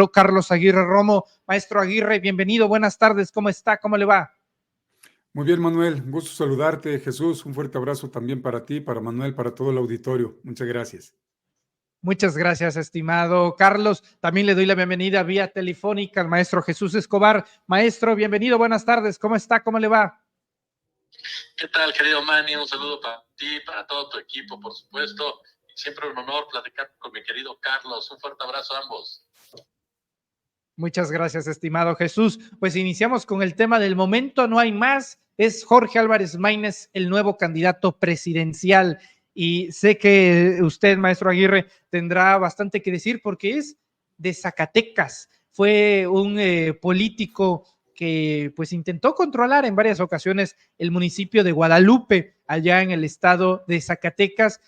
Carlos Aguirre Romo. Maestro Aguirre, bienvenido, buenas tardes, ¿cómo está? ¿Cómo le va? Muy bien, Manuel, un gusto saludarte. Jesús, un fuerte abrazo también para ti, para Manuel, para todo el auditorio. Muchas gracias. Muchas gracias, estimado Carlos. También le doy la bienvenida vía telefónica al maestro Jesús Escobar. Maestro, bienvenido, buenas tardes, ¿cómo está? ¿Cómo le va? ¿Qué tal, querido Manny? Un saludo para ti, para todo tu equipo, por supuesto. Siempre un honor platicar con mi querido Carlos. Un fuerte abrazo a ambos. Muchas gracias, estimado Jesús. Pues iniciamos con el tema del momento, no hay más. Es Jorge Álvarez Maínez, el nuevo candidato presidencial. Y sé que usted, maestro Aguirre, tendrá bastante que decir porque es de Zacatecas. Fue un político que pues intentó controlar en varias ocasiones el municipio de Guadalupe, allá en el estado de Zacatecas.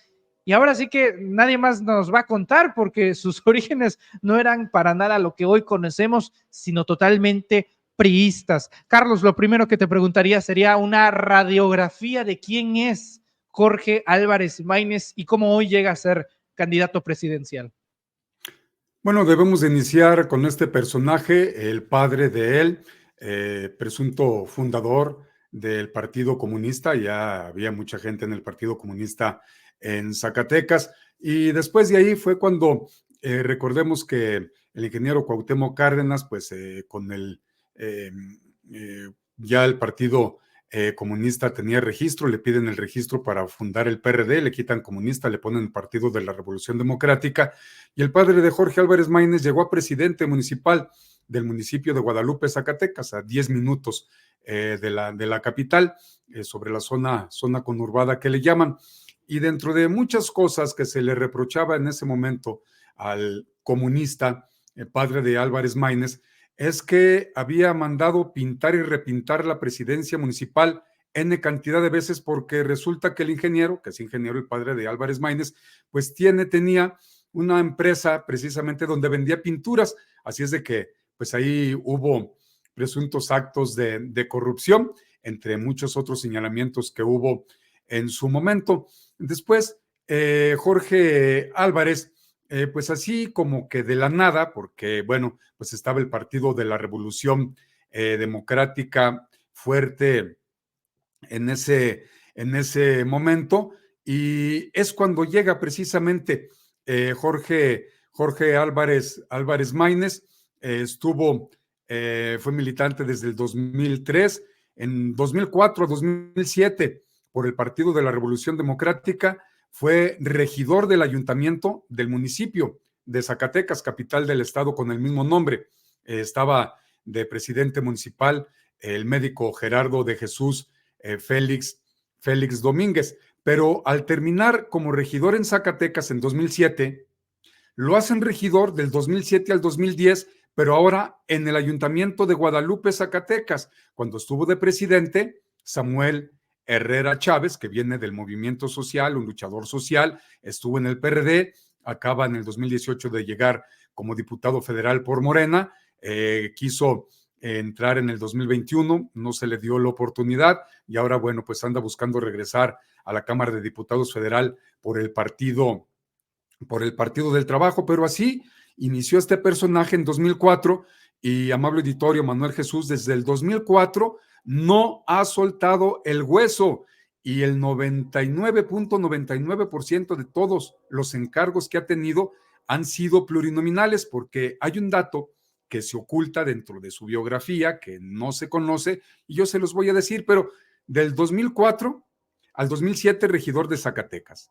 Y ahora sí que nadie más nos va a contar porque sus orígenes no eran para nada lo que hoy conocemos, sino totalmente priistas. Carlos, lo primero que te preguntaría sería una radiografía de quién es Jorge Álvarez Maínez y cómo hoy llega a ser candidato presidencial. Bueno, debemos de iniciar con este personaje, el padre de él, presunto fundador del Partido Comunista. Ya había mucha gente en el Partido Comunista en Zacatecas. Y después de ahí fue cuando recordemos que el ingeniero Cuauhtémoc Cárdenas, pues con ya el Partido Comunista tenía registro, le piden el registro para fundar el PRD, le quitan comunista, le ponen el Partido de la Revolución Democrática, y el padre de Jorge Álvarez Maínez llegó a presidente municipal del municipio de Guadalupe, Zacatecas, a 10 minutos de la capital, sobre la zona conurbada que le llaman. Y dentro de muchas cosas que se le reprochaba en ese momento al comunista, el padre de Álvarez Maínez, es que había mandado pintar y repintar la presidencia municipal N cantidad de veces, porque resulta que el ingeniero, que es ingeniero, el padre de Álvarez Maínez, pues tenía una empresa precisamente donde vendía pinturas, así es de que pues ahí hubo presuntos actos de corrupción, entre muchos otros señalamientos que hubo en su momento. Después, Jorge Álvarez, pues así como que de la nada, porque bueno, pues estaba el Partido de la Revolución Democrática fuerte en ese momento, y es cuando llega precisamente Jorge Álvarez Maínez, fue militante desde el 2003, en 2004 a 2007 por el Partido de la Revolución Democrática, fue regidor del ayuntamiento del municipio de Zacatecas, capital del estado con el mismo nombre. Estaba de presidente municipal el médico Gerardo de Jesús Félix Domínguez, pero al terminar como regidor en Zacatecas en 2007, lo hacen regidor del 2007 al 2010, pero ahora en el ayuntamiento de Guadalupe, Zacatecas, cuando estuvo de presidente Samuel Herrera Chávez, que viene del movimiento social, un luchador social, estuvo en el PRD, acaba en el 2018 de llegar como diputado federal por Morena, quiso entrar en el 2021, no se le dio la oportunidad y ahora, bueno, pues anda buscando regresar a la Cámara de Diputados Federal por el Partido del Trabajo, pero así inició este personaje en 2004 y, amable auditorio, Manuel Jesús, desde el 2004 no ha soltado el hueso, y el 99.99% de todos los encargos que ha tenido han sido plurinominales, porque hay un dato que se oculta dentro de su biografía, que no se conoce, y yo se los voy a decir, pero del 2004 al 2007, regidor de Zacatecas.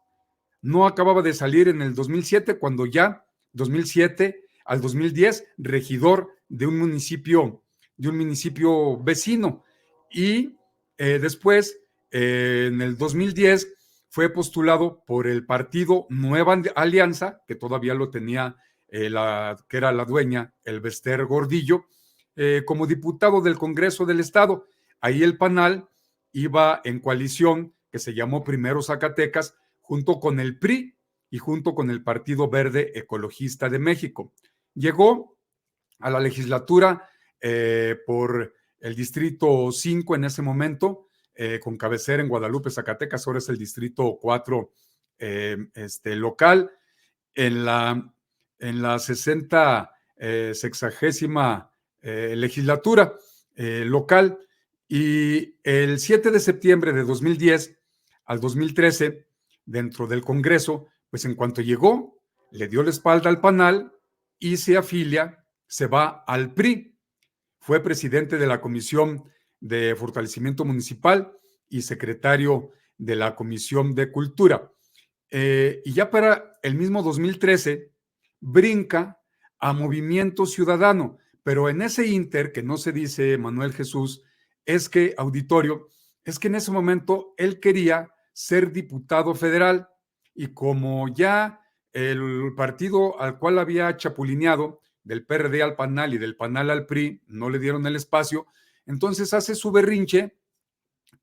No acababa de salir en el 2007, cuando ya, 2007 al 2010, regidor de un municipio vecino. Y después, en el 2010, fue postulado por el partido Nueva Alianza, que todavía lo tenía que era la dueña, el Bester Gordillo, como diputado del Congreso del Estado. Ahí el PANAL iba en coalición, que se llamó Primero Zacatecas, junto con el PRI y junto con el Partido Verde Ecologista de México. Llegó a la legislatura por el Distrito 5 en ese momento, con cabecera en Guadalupe, Zacatecas, ahora es el Distrito 4 local. En la 60 60ª legislatura local, y el 7 de septiembre de 2010 al 2013, dentro del Congreso, pues en cuanto llegó, le dio la espalda al PANAL y se afilia, se va al PRI. Fue presidente de la Comisión de Fortalecimiento Municipal y secretario de la Comisión de Cultura. Y ya para el mismo 2013 brinca a Movimiento Ciudadano, pero en ese inter, que no se dice Manuel Jesús, es que, auditorio, es que en ese momento él quería ser diputado federal, y como ya el partido al cual había chapulineado, del PRD al PANAL y del PANAL al PRI, no le dieron el espacio, entonces hace su berrinche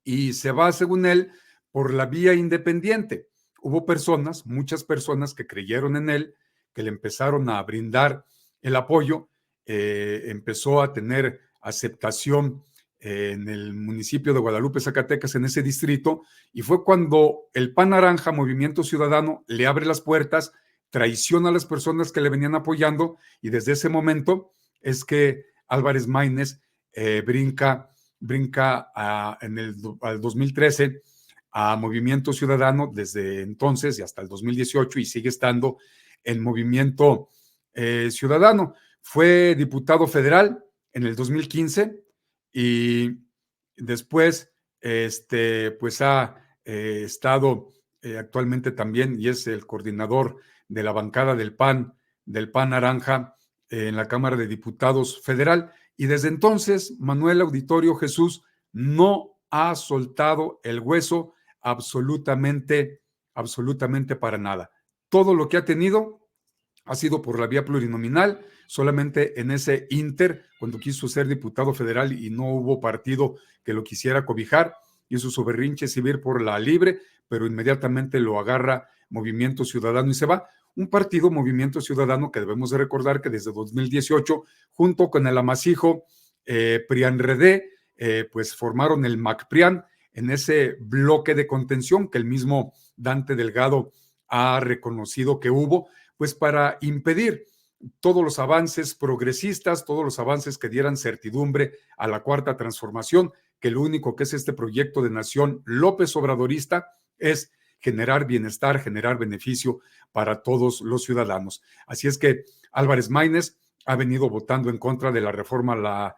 y se va, según él, por la vía independiente. Hubo personas, muchas personas que creyeron en él, que le empezaron a brindar el apoyo, empezó a tener aceptación en el municipio de Guadalupe, Zacatecas, en ese distrito, y fue cuando el PAN Naranja, Movimiento Ciudadano, le abre las puertas, traiciona a las personas que le venían apoyando, y desde ese momento es que Álvarez Maínez brinca al 2013 a Movimiento Ciudadano, desde entonces y hasta el 2018, y sigue estando en Movimiento Ciudadano. Fue diputado federal en el 2015 y después pues ha estado actualmente también, y es el coordinador de la bancada del PAN Naranja en la Cámara de Diputados Federal. Y desde entonces, Manuel, auditorio, Jesús, no ha soltado el hueso absolutamente para nada. Todo lo que ha tenido ha sido por la vía plurinominal, solamente en ese inter, cuando quiso ser diputado federal y no hubo partido que lo quisiera cobijar, hizo su berrinche civil por la libre, pero inmediatamente lo agarra Movimiento Ciudadano y se va. Un partido, Movimiento Ciudadano, que debemos de recordar que desde 2018, junto con el amasijo PRIAN-RD, pues formaron el MAC-PRIAN en ese bloque de contención que el mismo Dante Delgado ha reconocido que hubo, pues para impedir todos los avances progresistas, todos los avances que dieran certidumbre a la Cuarta Transformación, que lo único que es este proyecto de nación López Obradorista es generar bienestar, generar beneficio para todos los ciudadanos. Así es que Álvarez Maínez ha venido votando en contra de la reforma a la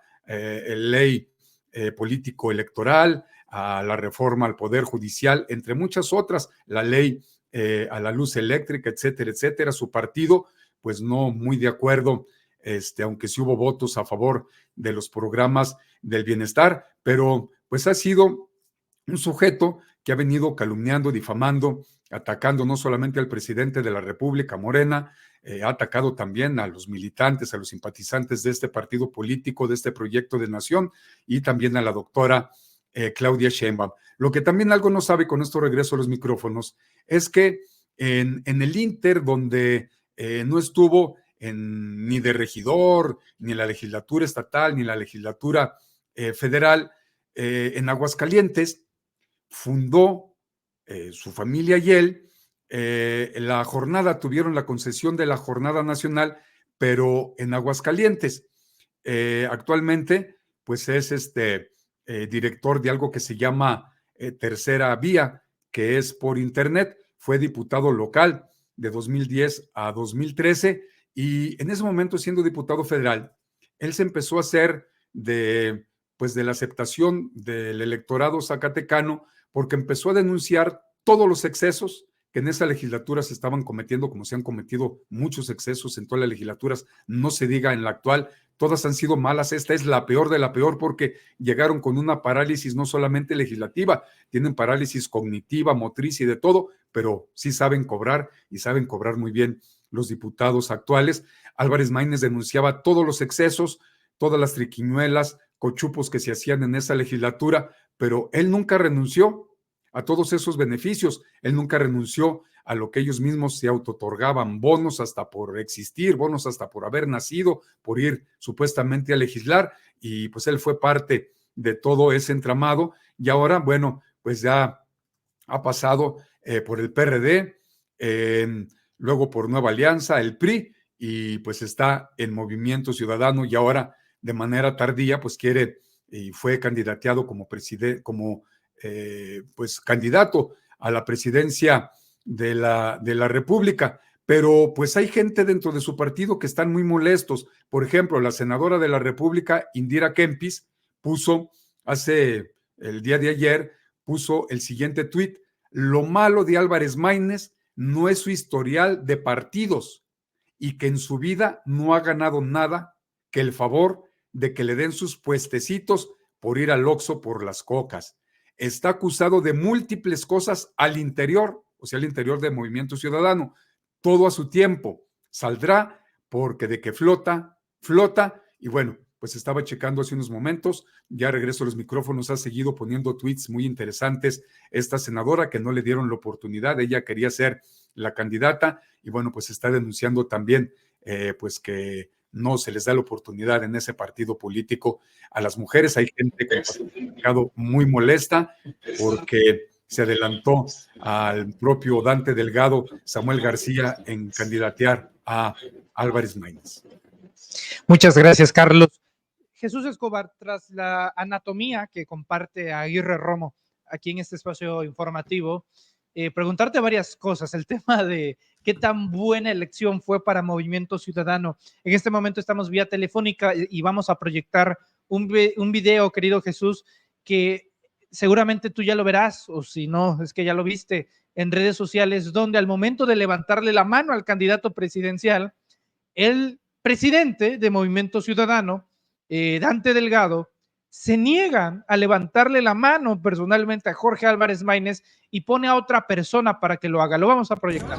ley político-electoral, a la reforma al Poder Judicial, entre muchas otras, la ley a la luz eléctrica, etcétera, etcétera. Su partido, pues no muy de acuerdo, aunque sí hubo votos a favor de los programas del bienestar, pero pues ha sido un sujeto que ha venido calumniando, difamando, atacando no solamente al presidente de la República, Morena, ha atacado también a los militantes, a los simpatizantes de este partido político, de este proyecto de nación, y también a la doctora Claudia Sheinbaum. Lo que también algo no sabe, con esto regreso a los micrófonos, es que en el inter, donde no estuvo ni de regidor, ni en la legislatura estatal, ni en la legislatura federal, en Aguascalientes, fundó su familia y él la jornada, tuvieron la concesión de la jornada nacional, pero en Aguascalientes. Actualmente, pues es director de algo que se llama Tercera Vía, que es por internet. Fue diputado local de 2010 a 2013 y en ese momento, siendo diputado federal, él se empezó a hacer de la aceptación del electorado zacatecano, porque empezó a denunciar todos los excesos que en esa legislatura se estaban cometiendo, como se han cometido muchos excesos en todas las legislaturas, no se diga en la actual. Todas han sido malas, esta es la peor de la peor, porque llegaron con una parálisis no solamente legislativa, tienen parálisis cognitiva, motriz y de todo, pero sí saben cobrar, y saben cobrar muy bien los diputados actuales. Álvarez Maínez denunciaba todos los excesos, todas las triquiñuelas, cochupos que se hacían en esa legislatura, pero él nunca renunció a todos esos beneficios, él nunca renunció a lo que ellos mismos se autootorgaban, bonos hasta por existir, bonos hasta por haber nacido, por ir supuestamente a legislar, y pues él fue parte de todo ese entramado, y ahora, bueno, pues ya ha pasado por el PRD, luego por Nueva Alianza, el PRI, y pues está en Movimiento Ciudadano y ahora de manera tardía pues quiere y fue candidateado como presidente, como pues candidato a la presidencia de la República. Pero pues hay gente dentro de su partido que están muy molestos. Por ejemplo, la senadora de la República, Indira Kempis, puso el día de ayer, puso el siguiente tuit: lo malo de Álvarez Maínez no es su historial de partidos y que en su vida no ha ganado nada que el favor de que le den sus puestecitos por ir al Oxxo por las cocas. Está acusado de múltiples cosas al interior, o sea, al interior del Movimiento Ciudadano. Todo a su tiempo. Saldrá porque de que flota, flota. Y bueno, pues estaba checando hace unos momentos, ya regreso a los micrófonos, ha seguido poniendo tweets muy interesantes esta senadora que no le dieron la oportunidad, ella quería ser la candidata y bueno, pues está denunciando también pues que no se les da la oportunidad en ese partido político a las mujeres. Hay gente que ha quedado muy molesta porque se adelantó al propio Dante Delgado, Samuel García, en candidatear a Álvarez Maínez. Muchas gracias, Carlos. Jesús Escobar, tras la anatomía que comparte Aguirre Romo aquí en este espacio informativo, preguntarte varias cosas. El tema de qué tan buena elección fue para Movimiento Ciudadano. En este momento estamos vía telefónica y vamos a proyectar un video, querido Jesús, que seguramente tú ya lo verás, o si no, es que ya lo viste en redes sociales, donde al momento de levantarle la mano al candidato presidencial, el presidente de Movimiento Ciudadano, Dante Delgado, se niegan a levantarle la mano personalmente a Jorge Álvarez Maínez y pone a otra persona para que lo haga. Lo vamos a proyectar.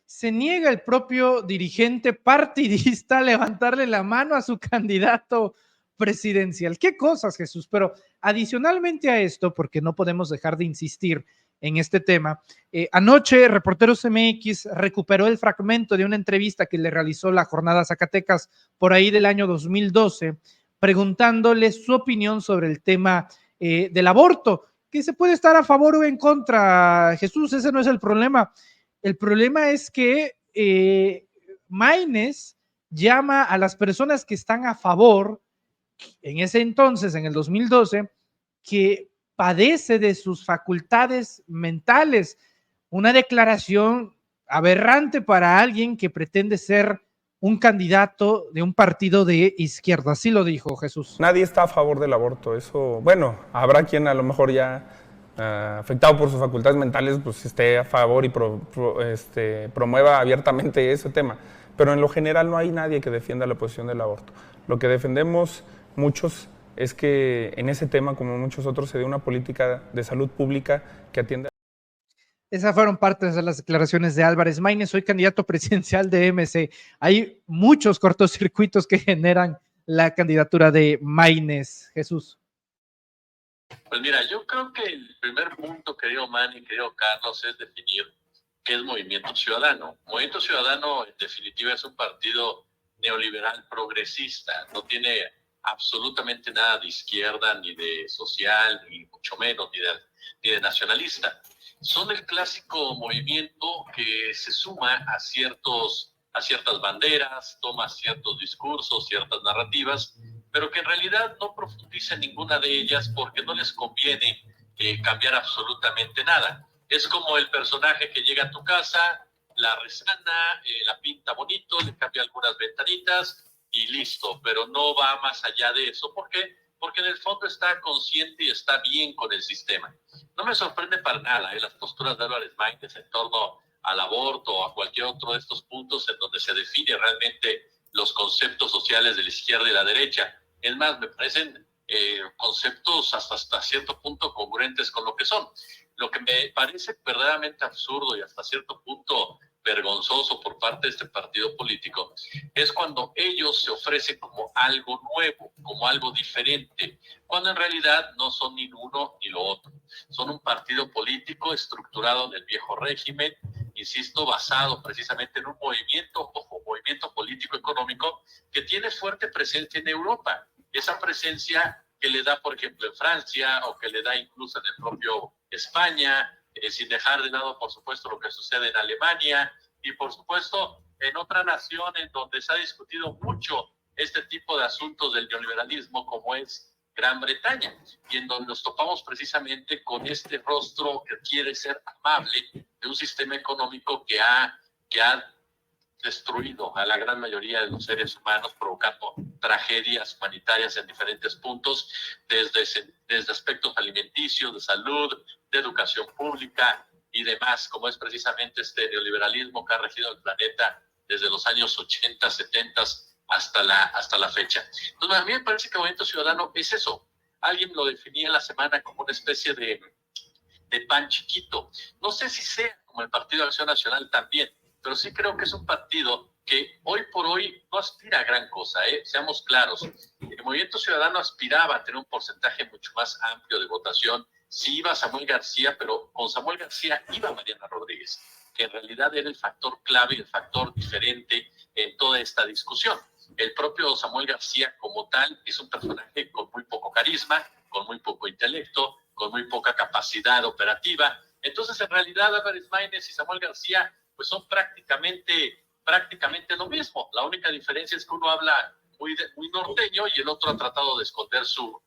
Se niega el propio dirigente partidista a levantarle la mano a su candidato presidencial. ¿Qué cosas, Jesús? Pero adicionalmente a esto, porque no podemos dejar de insistir en este tema, anoche Reporteros MX recuperó el fragmento de una entrevista que le realizó la Jornada Zacatecas por ahí del año 2012, preguntándole su opinión sobre el tema del aborto, que se puede estar a favor o en contra. Jesús, ese no es el problema. El problema es que Maínez llama a las personas que están a favor, en ese entonces, en el 2012, que padece de sus facultades mentales. Una declaración aberrante para alguien que pretende ser un candidato de un partido de izquierda. Así lo dijo Jesús. Nadie está a favor del aborto. Eso, bueno, habrá quien a lo mejor ya afectado por sus facultades mentales, pues esté a favor y promueva abiertamente ese tema. Pero en lo general no hay nadie que defienda la posición del aborto. Lo que defendemos muchos es que en ese tema, como muchos otros, se dé una política de salud pública que atienda. Esas fueron partes de las declaraciones de Álvarez Maínez, hoy candidato presidencial de MC. Hay muchos cortocircuitos que generan la candidatura de Maínez. Jesús. Pues mira, yo creo que el primer punto, querido Manny, querido Carlos, es definir qué es Movimiento Ciudadano. Movimiento Ciudadano, en definitiva, es un partido neoliberal progresista. No tiene absolutamente nada de izquierda, ni de social, ni mucho menos, ni de nacionalista. Son el clásico movimiento que se suma a ciertas banderas, toma ciertos discursos, ciertas narrativas, pero que en realidad no profundiza en ninguna de ellas porque no les conviene cambiar absolutamente nada. Es como el personaje que llega a tu casa, la resana, la pinta bonito, le cambia algunas ventanitas y listo, pero no va más allá de eso. ¿Por qué? Porque en el fondo está consciente y está bien con el sistema. No me sorprende para nada las posturas de Álvarez Maínez en torno al aborto o a cualquier otro de estos puntos en donde se define realmente los conceptos sociales de la izquierda y la derecha. Es más, me parecen conceptos hasta cierto punto congruentes con lo que son. Lo que me parece verdaderamente absurdo y hasta cierto punto vergonzoso por parte de este partido político es cuando ellos se ofrecen como algo nuevo, como algo diferente, cuando en realidad no son ni uno ni lo otro. Son un partido político estructurado en el viejo régimen, insisto, basado precisamente en un movimiento político-económico que tiene fuerte presencia en Europa. Esa presencia que le da, por ejemplo, en Francia, o que le da incluso en el propio España, sin dejar de lado, por supuesto, lo que sucede en Alemania, y por supuesto, en otra nación en donde se ha discutido mucho este tipo de asuntos del neoliberalismo, como es Gran Bretaña, y en donde nos topamos precisamente con este rostro que quiere ser amable de un sistema económico que ha destruido a la gran mayoría de los seres humanos, provocando tragedias humanitarias en diferentes puntos, desde aspectos alimenticios, de salud, de educación pública y demás, como es precisamente este neoliberalismo que ha regido el planeta desde los años 80, 70 hasta la fecha. Entonces, a mí me parece que el Movimiento Ciudadano es eso. Alguien lo definía en la semana como una especie de pan chiquito. No sé si sea como el Partido de Acción Nacional también, pero sí creo que es un partido que hoy por hoy no aspira a gran cosa, seamos claros. El Movimiento Ciudadano aspiraba a tener un porcentaje mucho más amplio de votación. Sí iba Samuel García, pero con Samuel García iba Mariana Rodríguez, que en realidad era el factor clave, el factor diferente en toda esta discusión. El propio Samuel García como tal es un personaje con muy poco carisma, con muy poco intelecto, con muy poca capacidad operativa. Entonces, en realidad, Álvarez Maínez y Samuel García pues son prácticamente lo mismo. La única diferencia es que uno habla muy norteño y el otro ha tratado de esconder su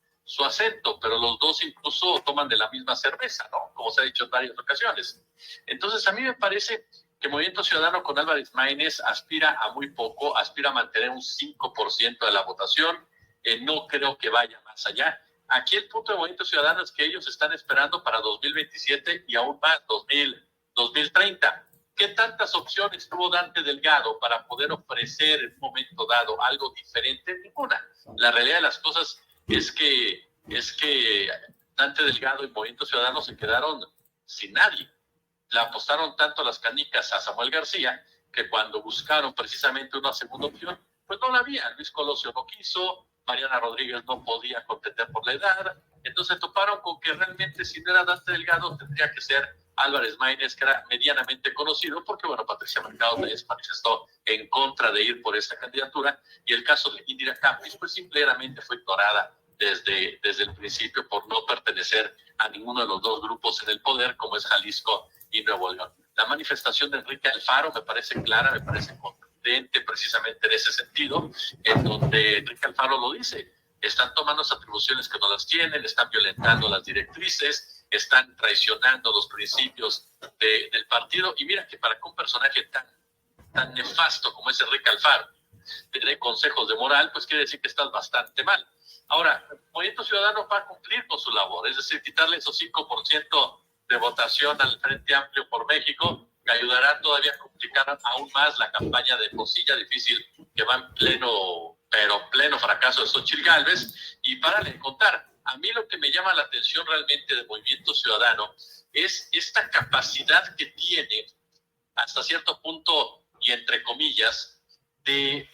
acento, pero los dos incluso toman de la misma cerveza, ¿no? Como se ha dicho en varias ocasiones. Entonces, a mí me parece que el Movimiento Ciudadano con Álvarez Maínez aspira a muy poco, aspira a mantener un 5% de la votación. No creo que vaya más allá. Aquí el punto del Movimiento Ciudadano es que ellos están esperando para 2027 y aún más 2030. ¿Qué tantas opciones tuvo Dante Delgado para poder ofrecer en un momento dado algo diferente? Ninguna. La realidad de las cosas es que Dante Delgado y Movimiento Ciudadano se quedaron sin nadie. Le apostaron tanto las canicas a Samuel García que cuando buscaron precisamente una segunda opción, pues no la había. Luis Colosio no quiso, Mariana Rodríguez no podía contender por la edad, entonces toparon con que realmente si no era Dante Delgado tendría que ser Álvarez Maínez, que era medianamente conocido, porque bueno, Patricia Mercado también se manifestó en contra de ir por esta candidatura, y el caso de Indira Campos pues simplemente fue ignorada desde el principio por no pertenecer a ninguno de los dos grupos en el poder, como es Jalisco y Nuevo León. La manifestación de Enrique Alfaro me parece clara, me parece contundente precisamente en ese sentido, en donde Enrique Alfaro lo dice: están tomando las atribuciones que no las tienen, están violentando las directrices, están traicionando los principios del partido. Y mira que para que un personaje tan nefasto como es Enrique Alfaro te dé consejos de moral, pues quiere decir que estás bastante mal. Ahora, el Movimiento Ciudadano va a cumplir con su labor, es decir, quitarle esos 5% de votación al Frente Amplio por México, que ayudará todavía a complicar aún más la campaña de Posilla difícil, que va en pleno fracaso de Xóchitl Gálvez. Y para de contar, a mí lo que me llama la atención realmente del Movimiento Ciudadano es esta capacidad que tiene, hasta cierto punto y entre comillas, de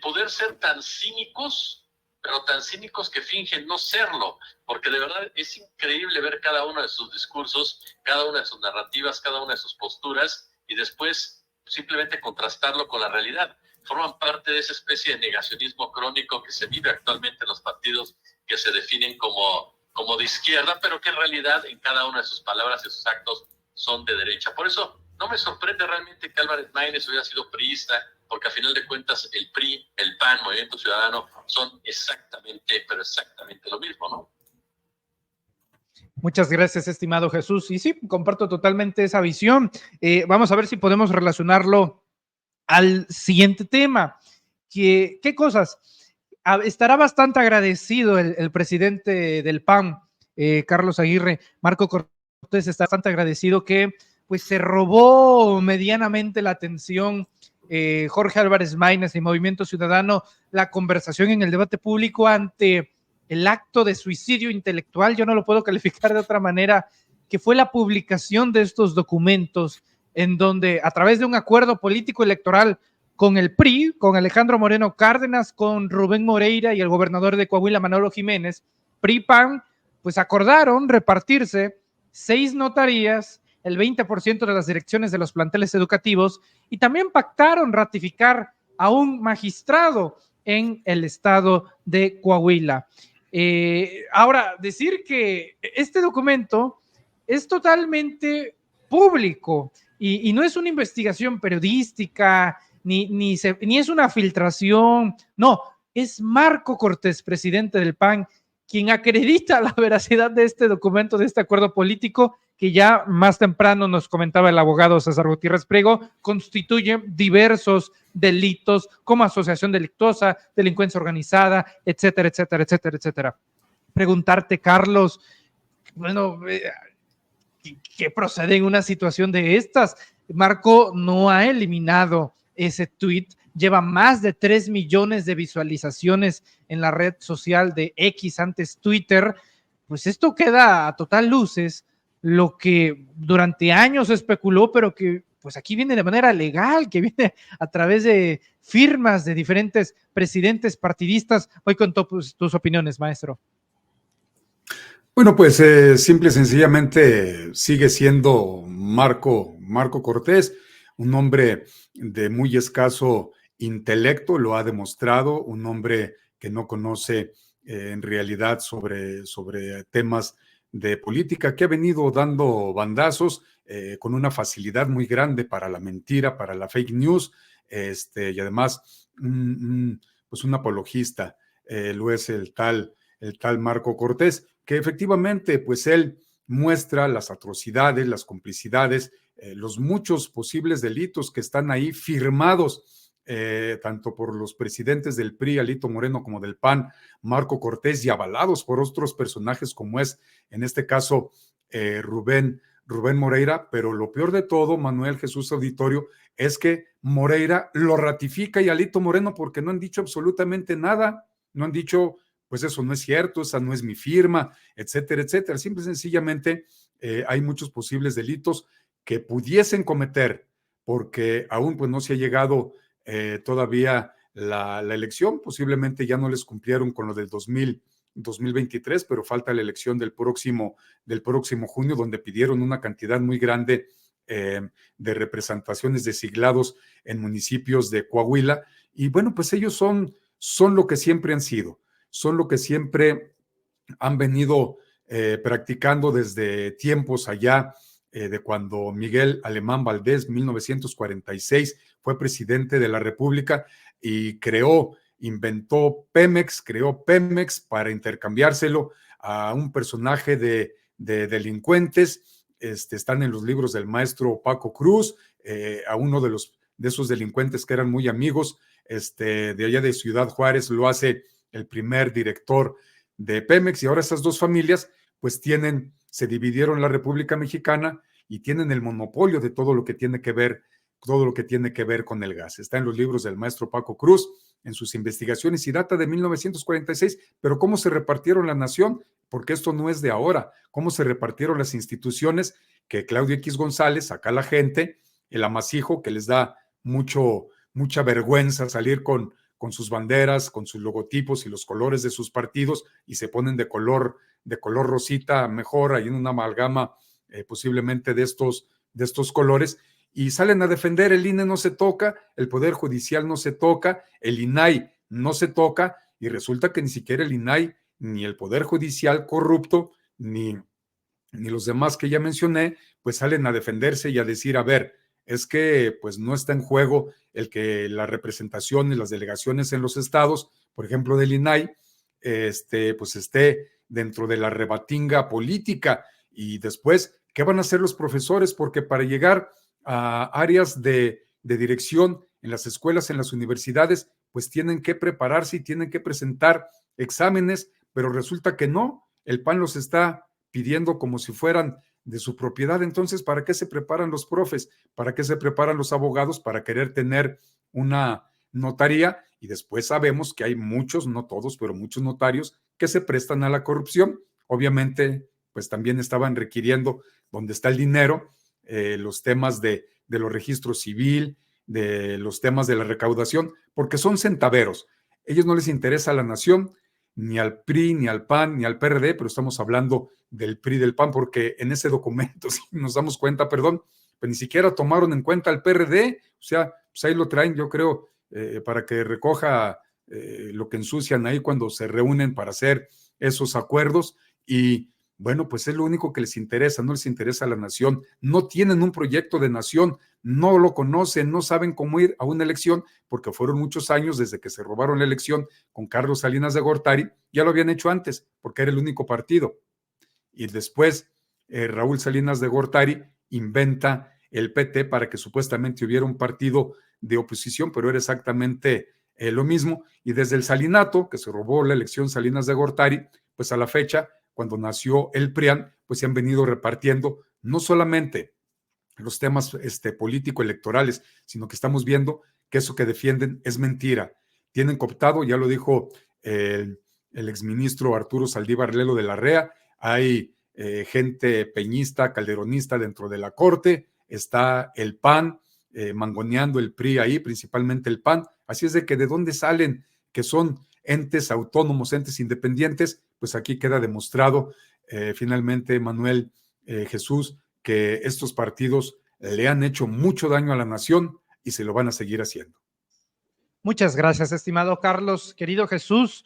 poder ser tan cínicos, pero tan cínicos que fingen no serlo, porque de verdad es increíble ver cada uno de sus discursos, cada una de sus narrativas, cada una de sus posturas, y después simplemente contrastarlo con la realidad. Forman parte de esa especie de negacionismo crónico que se vive actualmente en los partidos que se definen como de izquierda, pero que en realidad en cada una de sus palabras y sus actos son de derecha. Por eso no me sorprende realmente que Álvarez Maínez hubiera sido priista, porque a final de cuentas el PRI, el PAN, Movimiento Ciudadano son exactamente lo mismo, ¿no? Muchas gracias, estimado Jesús. Y sí, comparto totalmente esa visión. Vamos a ver si podemos relacionarlo al siguiente tema. ¿Qué cosas? Estará bastante agradecido el presidente del PAN, Carlos Aguirre, Marco Cortés, está bastante agradecido que pues se robó medianamente la atención Jorge Álvarez Maínez y Movimiento Ciudadano la conversación en el debate público ante el acto de suicidio intelectual, yo no lo puedo calificar de otra manera, que fue la publicación de estos documentos en donde a través de un acuerdo político electoral con el PRI, con Alejandro Moreno Cárdenas, con Rubén Moreira y el gobernador de Coahuila, Manolo Jiménez, PRI-PAN, pues acordaron repartirse 6 notarías el 20% de las direcciones de los planteles educativos y también pactaron ratificar a un magistrado en el estado de Coahuila. Ahora, decir que este documento es totalmente público y no es una investigación periodística, ni es una filtración, no, es Marco Cortés, presidente del PAN, quien acredita la veracidad de este documento, de este acuerdo político, que ya más temprano nos comentaba el abogado César Gutiérrez Priego, constituye diversos delitos como asociación delictuosa, delincuencia organizada, etcétera, etcétera, etcétera, etcétera. Preguntarte, Carlos, bueno, ¿qué procede en una situación de estas? Marco no ha eliminado ese tweet, lleva más de 3 millones de visualizaciones en la red social de X, antes Twitter. Pues esto queda a total luces lo que durante años se especuló, pero que pues aquí viene de manera legal, que viene a través de firmas de diferentes presidentes partidistas. Voy con tus opiniones, maestro. Bueno, pues simple y sencillamente sigue siendo Marco Cortés, un hombre de muy escaso intelecto, lo ha demostrado, un hombre que no conoce en realidad sobre temas de política, que ha venido dando bandazos con una facilidad muy grande para la mentira, para la fake news, y además pues un apologista, lo es el tal Marco Cortés, que efectivamente pues él muestra las atrocidades, las complicidades, los muchos posibles delitos que están ahí firmados tanto por los presidentes del PRI, Alito Moreno, como del PAN, Marco Cortés, y avalados por otros personajes como es, en este caso, Rubén Moreira. Pero lo peor de todo, Manuel Jesús Auditorio, es que Moreira lo ratifica y Alito Moreno, porque no han dicho absolutamente nada, no han dicho, pues eso no es cierto, esa no es mi firma, etcétera, etcétera. Simple y sencillamente hay muchos posibles delitos que pudiesen cometer, porque aún pues no se ha llegado todavía la elección, posiblemente ya no les cumplieron con lo del 2023, pero falta la elección del próximo junio, donde pidieron una cantidad muy grande de representaciones de siglados en municipios de Coahuila, y bueno, pues ellos son lo que siempre han sido, son lo que siempre han venido practicando desde tiempos allá de cuando Miguel Alemán Valdés, 1946, fue presidente de la República y inventó Pemex, creó Pemex para intercambiárselo a un personaje de delincuentes. Están en los libros del maestro Paco Cruz, a uno de esos delincuentes que eran muy amigos de allá de Ciudad Juárez, lo hace el primer director de Pemex, y ahora esas dos familias pues se dividieron la República Mexicana y tienen el monopolio de todo lo que tiene que ver con el gas. Está en los libros del maestro Paco Cruz, en sus investigaciones, y data de 1946, pero ¿cómo se repartieron la nación? Porque esto no es de ahora. ¿Cómo se repartieron las instituciones? Que Claudio X González, acá la gente, el amasijo, que les da mucha vergüenza salir con sus banderas, con sus logotipos y los colores de sus partidos, y se ponen de color rosita, mejor, ahí en una amalgama posiblemente de estos colores, y salen a defender: el INE no se toca, el Poder Judicial no se toca, el INAI no se toca, y resulta que ni siquiera el INAI, ni el Poder Judicial corrupto, ni los demás que ya mencioné, pues salen a defenderse y a decir: a ver, es que pues no está en juego el que la representación y las delegaciones en los estados, por ejemplo del INAI, pues esté dentro de la rebatinga política. Y después, ¿qué van a hacer los profesores? Porque para llegar a áreas de dirección en las escuelas, en las universidades, pues tienen que prepararse y tienen que presentar exámenes, pero resulta que no, el PAN los está pidiendo como si fueran de su propiedad. Entonces, ¿para qué se preparan los profes? ¿Para qué se preparan los abogados? Para querer tener una notaría. Y después sabemos que hay muchos, no todos, pero muchos notarios que se prestan a la corrupción. Obviamente, pues también estaban requiriendo, donde está el dinero, los temas de los registros civil, de los temas de la recaudación, porque son centaveros. A ellos no les interesa la nación, ni al PRI, ni al PAN, ni al PRD, pero estamos hablando del PRI, del PAN, porque en ese documento, si nos damos cuenta, perdón, pues ni siquiera tomaron en cuenta al PRD, o sea, pues ahí lo traen, yo creo, para que recoja lo que ensucian ahí cuando se reúnen para hacer esos acuerdos. Y bueno, pues es lo único que les interesa, no les interesa a la nación, no tienen un proyecto de nación, no lo conocen, no saben cómo ir a una elección, porque fueron muchos años desde que se robaron la elección con Carlos Salinas de Gortari, ya lo habían hecho antes, porque era el único partido. Y después Raúl Salinas de Gortari inventa el PT para que supuestamente hubiera un partido de oposición, pero era exactamente lo mismo. Y desde el salinato, que se robó la elección Salinas de Gortari, pues a la fecha, cuando nació el PRIAN, pues se han venido repartiendo no solamente los temas político-electorales, sino que estamos viendo que eso que defienden es mentira. Tienen cooptado, ya lo dijo el exministro Arturo Saldívar Lelo de la REA, hay gente peñista, calderonista dentro de la corte, está el PAN mangoneando el PRI ahí, principalmente el PAN, así es de que de dónde salen que son entes autónomos, entes independientes, pues aquí queda demostrado finalmente, Manuel, Jesús, que estos partidos le han hecho mucho daño a la nación y se lo van a seguir haciendo. Muchas gracias, estimado Carlos. Querido Jesús,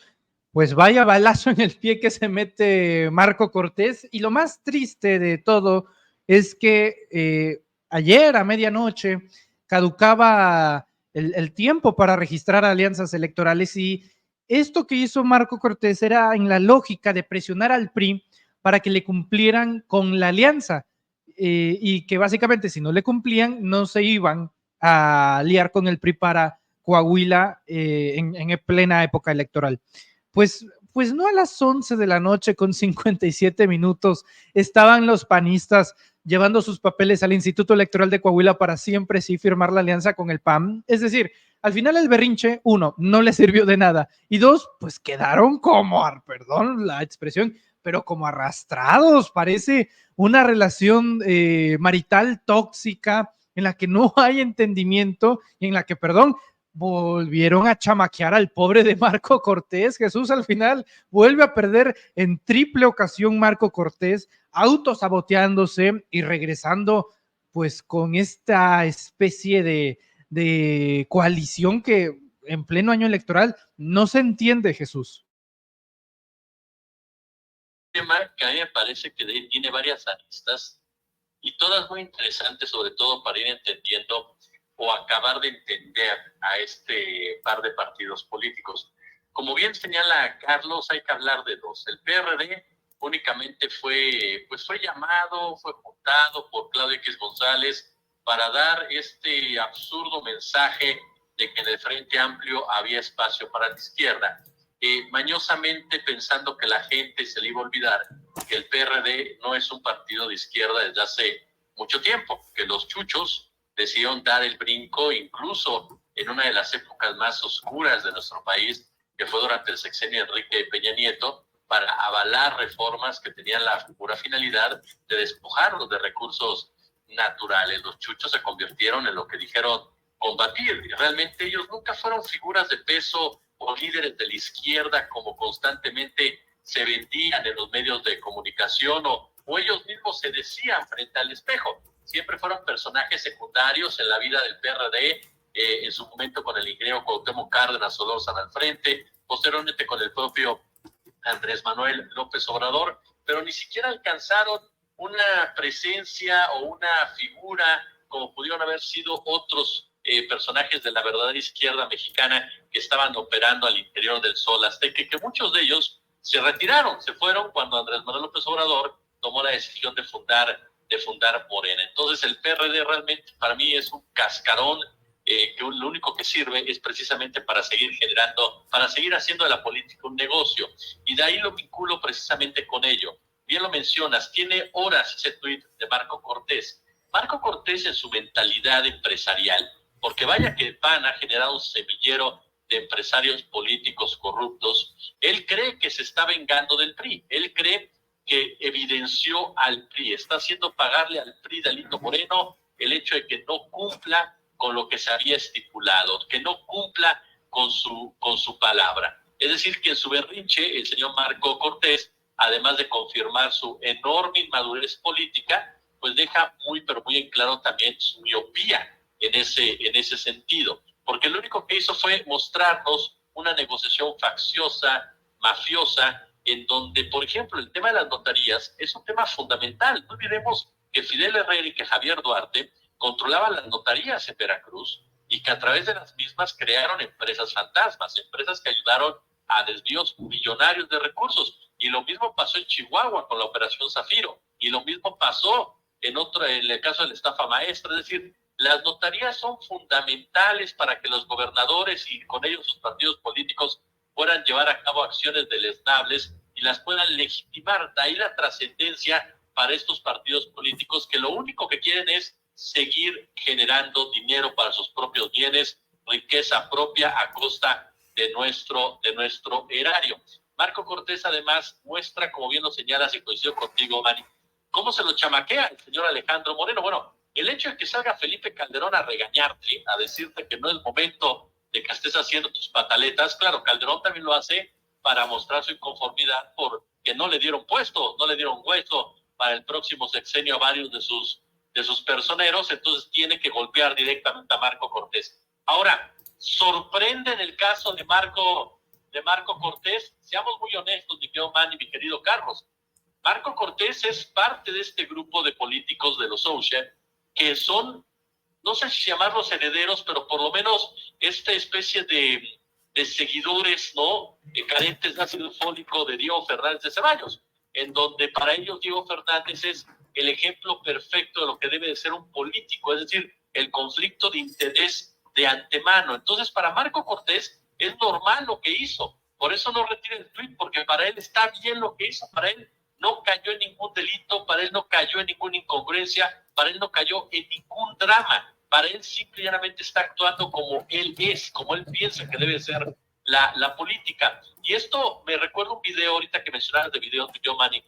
pues vaya balazo en el pie que se mete Marco Cortés. Y lo más triste de todo es que ayer a medianoche caducaba el tiempo para registrar alianzas electorales, y esto que hizo Marco Cortés era en la lógica de presionar al PRI para que le cumplieran con la alianza, y que básicamente si no le cumplían no se iban a liar con el PRI para Coahuila en plena época electoral. Pues no, a las 11 de la noche con 57 minutos estaban los panistas llevando sus papeles al Instituto Electoral de Coahuila para siempre sí firmar la alianza con el PAN. Es decir, al final el berrinche, uno, no le sirvió de nada, y dos, pues quedaron como, perdón la expresión, pero como arrastrados. Parece una relación marital tóxica en la que no hay entendimiento y en la que, perdón, volvieron a chamaquear al pobre de Marco Cortés. Jesús, al final vuelve a perder en triple ocasión Marco Cortés, autosaboteándose y regresando pues con esta especie de coalición que en pleno año electoral no se entiende, Jesús. Tema que a mí me parece que tiene varias aristas y todas muy interesantes, sobre todo para ir entendiendo o acabar de entender a este par de partidos políticos. Como bien señala Carlos, hay que hablar de dos. El PRD únicamente fue llamado, fue juntado por Claudio X González para dar este absurdo mensaje de que en el Frente Amplio había espacio para la izquierda. Mañosamente pensando que la gente se le iba a olvidar que el PRD no es un partido de izquierda desde hace mucho tiempo, que los chuchos decidieron dar el brinco incluso en una de las épocas más oscuras de nuestro país, que fue durante el sexenio de Enrique Peña Nieto, para avalar reformas que tenían la pura finalidad de despojarlos de recursos naturales. Los chuchos se convirtieron en lo que dijeron combatir. Realmente ellos nunca fueron figuras de peso o líderes de la izquierda como constantemente se vendían en los medios de comunicación o ellos mismos se decían frente al espejo. Siempre fueron personajes secundarios en la vida del PRD, en su momento con el ingeniero Cuauhtémoc Cárdenas Solórzano al frente, posteriormente con el propio Andrés Manuel López Obrador, pero ni siquiera alcanzaron una presencia o una figura como pudieron haber sido otros personajes de la verdadera izquierda mexicana que estaban operando al interior del Sol Azteca, que muchos de ellos se retiraron, se fueron cuando Andrés Manuel López Obrador tomó la decisión de fundar Morena. Entonces el PRD realmente para mí es un cascarón que lo único que sirve es precisamente para seguir generando, para seguir haciendo de la política un negocio. Y de ahí lo vinculo precisamente con ello. Bien lo mencionas, tiene horas ese tuit de Marco Cortés. Marco Cortés en su mentalidad empresarial, porque vaya que el PAN ha generado un semillero de empresarios políticos corruptos, él cree que se está vengando del PRI, él cree que evidenció al PRI, está haciendo pagarle al PRI de Alito Moreno el hecho de que no cumpla con lo que se había estipulado, que no cumpla con su palabra. Es decir, que en su berrinche, el señor Marco Cortés, además de confirmar su enorme inmadurez política, pues deja muy, pero muy en claro también su miopía en ese sentido. Porque lo único que hizo fue mostrarnos una negociación facciosa, mafiosa, en donde, por ejemplo, el tema de las notarías es un tema fundamental. No olvidemos que Fidel Herrera y que Javier Duarte controlaban las notarías en Veracruz y que a través de las mismas crearon empresas fantasmas, empresas que ayudaron a desvíos millonarios de recursos. Y lo mismo pasó en Chihuahua con la Operación Zafiro, y lo mismo pasó en el caso de la estafa maestra. Es decir, las notarías son fundamentales para que los gobernadores y con ellos sus partidos políticos puedan llevar a cabo acciones deleznables y las puedan legitimar. De ahí la trascendencia para estos partidos políticos que lo único que quieren es seguir generando dinero para sus propios bienes, riqueza propia a costa de nuestro erario. Marco Cortés además muestra, como bien lo señalas y coincido contigo, Manny, cómo se lo chamaquea el señor Alejandro Moreno. Bueno, el hecho de que salga Felipe Calderón a regañarte, a decirte que no es momento de que estés haciendo tus pataletas, claro, Calderón también lo hace para mostrar su inconformidad porque no le dieron puesto, no le dieron hueso para el próximo sexenio a varios de sus personeros, entonces tiene que golpear directamente a Marco Cortés. Ahora, sorprende en el caso de Marco Cortés, seamos muy honestos, mi querido Manny, mi querido Carlos. Marco Cortés es parte de este grupo de políticos de los social que son, no sé si llamarlos herederos, pero por lo menos esta especie de seguidores, ¿no?, carentes de ácido fólico de Diego Fernández de Ceballos, en donde para ellos Diego Fernández es el ejemplo perfecto de lo que debe de ser un político, es decir, el conflicto de interés de antemano. Entonces, para Marco Cortés es normal lo que hizo, por eso no retira el tuit, porque para él está bien lo que hizo, para él no cayó en ningún delito, para él no cayó en ninguna incongruencia, para él no cayó en ningún drama, para él simplemente está actuando como él es, como él piensa que debe ser la política. Y esto me recuerda un video, ahorita que mencionabas de videos de Joe Manning,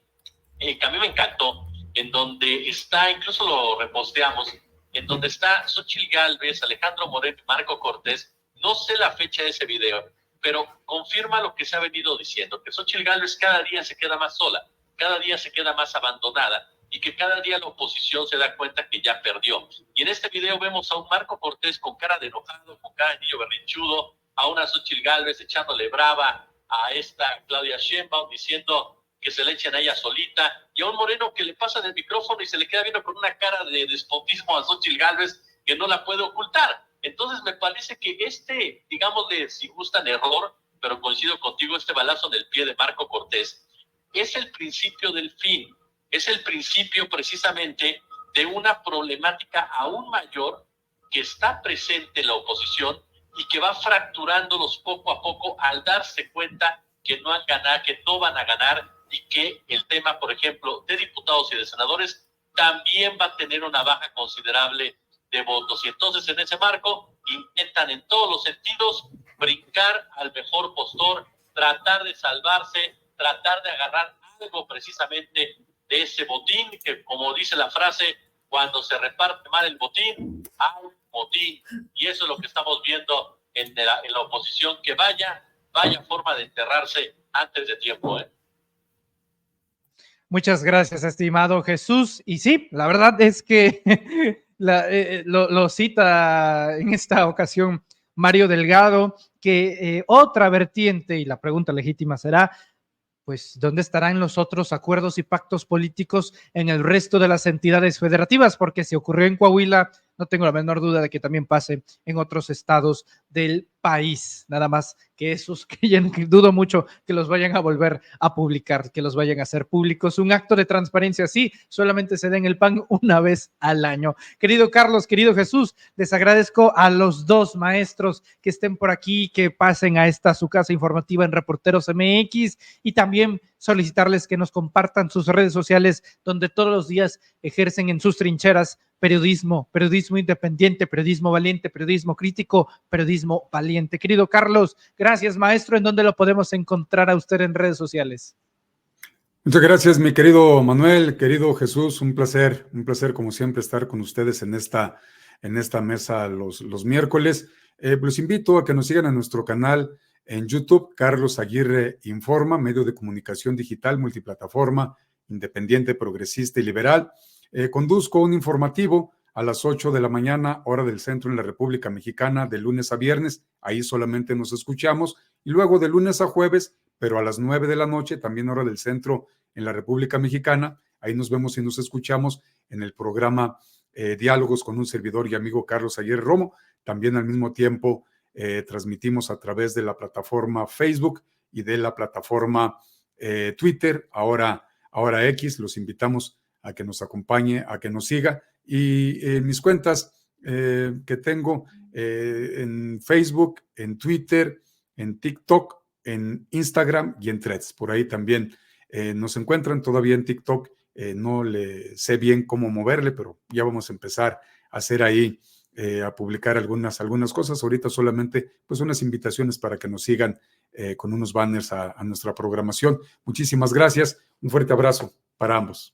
que a mí me encantó, en donde está, incluso lo reposteamos, en donde está Xóchitl Gálvez, Alejandro Moreno y Marco Cortés. No sé la fecha de ese video, pero confirma lo que se ha venido diciendo, que Xóchitl Gálvez cada día se queda más sola, cada día se queda más abandonada y que cada día la oposición se da cuenta que ya perdió. Y en este video vemos a un Marco Cortés con cara de enojado, con cara de niño berrinchudo, a una Xóchitl Gálvez echándole brava a esta Claudia Sheinbaum diciendo que se le echen a ella solita, y a un Moreno que le pasa del micrófono y se le queda viendo con una cara de despotismo a Xóchitl Gálvez que no la puede ocultar. Entonces me parece que digámosle, si gustan, error, pero coincido contigo, este balazo en el pie de Marco Cortés es el principio del fin, es el principio precisamente de una problemática aún mayor que está presente en la oposición y que va fracturándolos poco a poco al darse cuenta que no van a ganar y que el tema, por ejemplo, de diputados y de senadores también va a tener una baja considerable de votos. Y entonces en ese marco intentan en todos los sentidos brincar al mejor postor, tratar de salvarse, tratar de agarrar algo precisamente de ese botín, que como dice la frase, cuando se reparte mal el botín, hay botín. Y eso es lo que estamos viendo en la oposición, que vaya forma de enterrarse antes de tiempo, ¿eh? Muchas gracias, estimado Jesús. Y sí, la verdad es que lo cita en esta ocasión Mario Delgado, que otra vertiente, y la pregunta legítima será, pues, ¿dónde estarán los otros acuerdos y pactos políticos en el resto de las entidades federativas? Porque si ocurrió en Coahuila, no tengo la menor duda de que también pase en otros estados del país. Nada más que esos que dudo mucho que los vayan a volver a publicar, que los vayan a hacer públicos. Un acto de transparencia así solamente se da en el PAN una vez al año. Querido Carlos, querido Jesús, les agradezco a los dos maestros que estén por aquí, que pasen a su casa informativa en Reporteros MX, y también solicitarles que nos compartan sus redes sociales, donde todos los días ejercen en sus trincheras periodismo independiente, periodismo valiente, periodismo crítico, periodismo valiente. Querido Carlos, gracias, maestro. ¿En dónde lo podemos encontrar a usted en redes sociales? Muchas gracias, mi querido Manuel, querido Jesús, un placer como siempre estar con ustedes en esta mesa los miércoles. Los invito a que nos sigan en nuestro canal En YouTube, Carlos Aguirre Informa, medio de comunicación digital, multiplataforma, independiente, progresista y liberal. Conduzco un informativo a las 8 de la mañana, hora del centro en la República Mexicana, de lunes a viernes. Ahí solamente nos escuchamos. Y luego de lunes a jueves, pero a las 9 de la noche, también hora del centro en la República Mexicana. Ahí nos vemos y nos escuchamos en el programa Diálogos con un servidor y amigo Carlos Aguirre Romo. También al mismo tiempo transmitimos a través de la plataforma Facebook y de la plataforma Twitter, ahora X. Los invitamos a que nos acompañe, a que nos siga. Y mis cuentas que tengo en Facebook, en Twitter, en TikTok, en Instagram y en Threads. Por ahí también nos encuentran. Todavía en TikTok no le sé bien cómo moverle, pero ya vamos a empezar a hacer ahí, a publicar algunas cosas. Ahorita solamente pues unas invitaciones para que nos sigan con unos banners a nuestra programación. Muchísimas gracias. Un fuerte abrazo para ambos.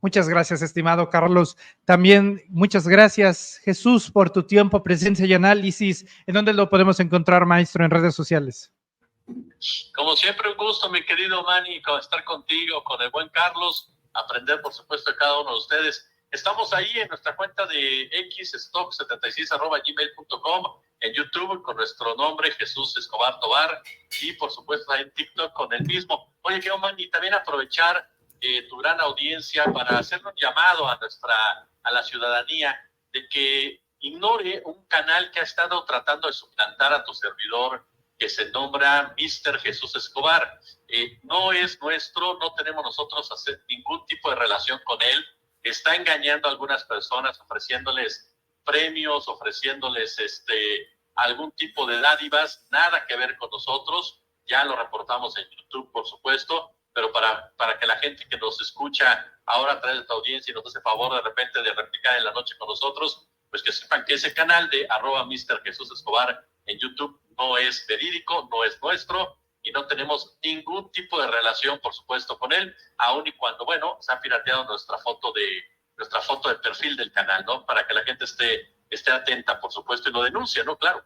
Muchas gracias, estimado Carlos. También muchas gracias, Jesús, por tu tiempo, presencia y análisis. ¿En dónde lo podemos encontrar, maestro, en redes sociales? Como siempre, un gusto, mi querido Manny, estar contigo, con el buen Carlos, aprender, por supuesto, de cada uno de ustedes. Estamos ahí en nuestra cuenta de xstock76@gmail.com, en YouTube con nuestro nombre, Jesús Escobar Tobar, y por supuesto ahí en TikTok con el mismo. Oye, quiero, Manny, también aprovechar tu gran audiencia para hacer un llamado a la ciudadanía de que ignore un canal que ha estado tratando de suplantar a tu servidor, que se nombra Mr. Jesús Escobar. No es nuestro, no tenemos nosotros hacer ningún tipo de relación con él. Está engañando a algunas personas, ofreciéndoles premios, ofreciéndoles algún tipo de dádivas, nada que ver con nosotros. Ya lo reportamos en YouTube, por supuesto, pero para que la gente que nos escucha ahora a través de esta audiencia y nos hace favor de repente de replicar en la noche con nosotros, pues que sepan que ese canal de @Mr. Jesús Escobar en YouTube no es verídico, no es nuestro, y no tenemos ningún tipo de relación, por supuesto, con él, aun y cuando, bueno, se ha pirateado nuestra foto de perfil del canal, ¿no? Para que la gente esté atenta, por supuesto, y lo denuncie, ¿no? Claro.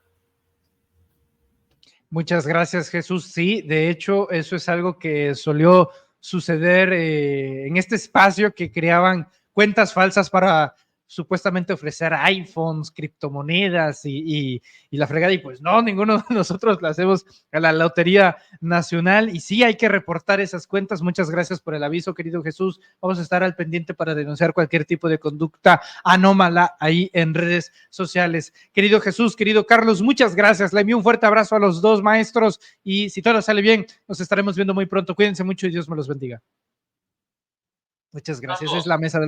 Muchas gracias, Jesús. Sí, de hecho, eso es algo que solió suceder en este espacio, que creaban cuentas falsas para supuestamente ofrecer iPhones, criptomonedas y la fregada, y pues no, ninguno de nosotros la hacemos a la Lotería Nacional, y sí hay que reportar esas cuentas. Muchas gracias por el aviso, querido Jesús. Vamos a estar al pendiente para denunciar cualquier tipo de conducta anómala ahí en redes sociales. Querido Jesús, querido Carlos, muchas gracias. Le envío un fuerte abrazo a los dos maestros, y si todo sale bien, nos estaremos viendo muy pronto. Cuídense mucho y Dios me los bendiga. Muchas gracias. Es la mesa de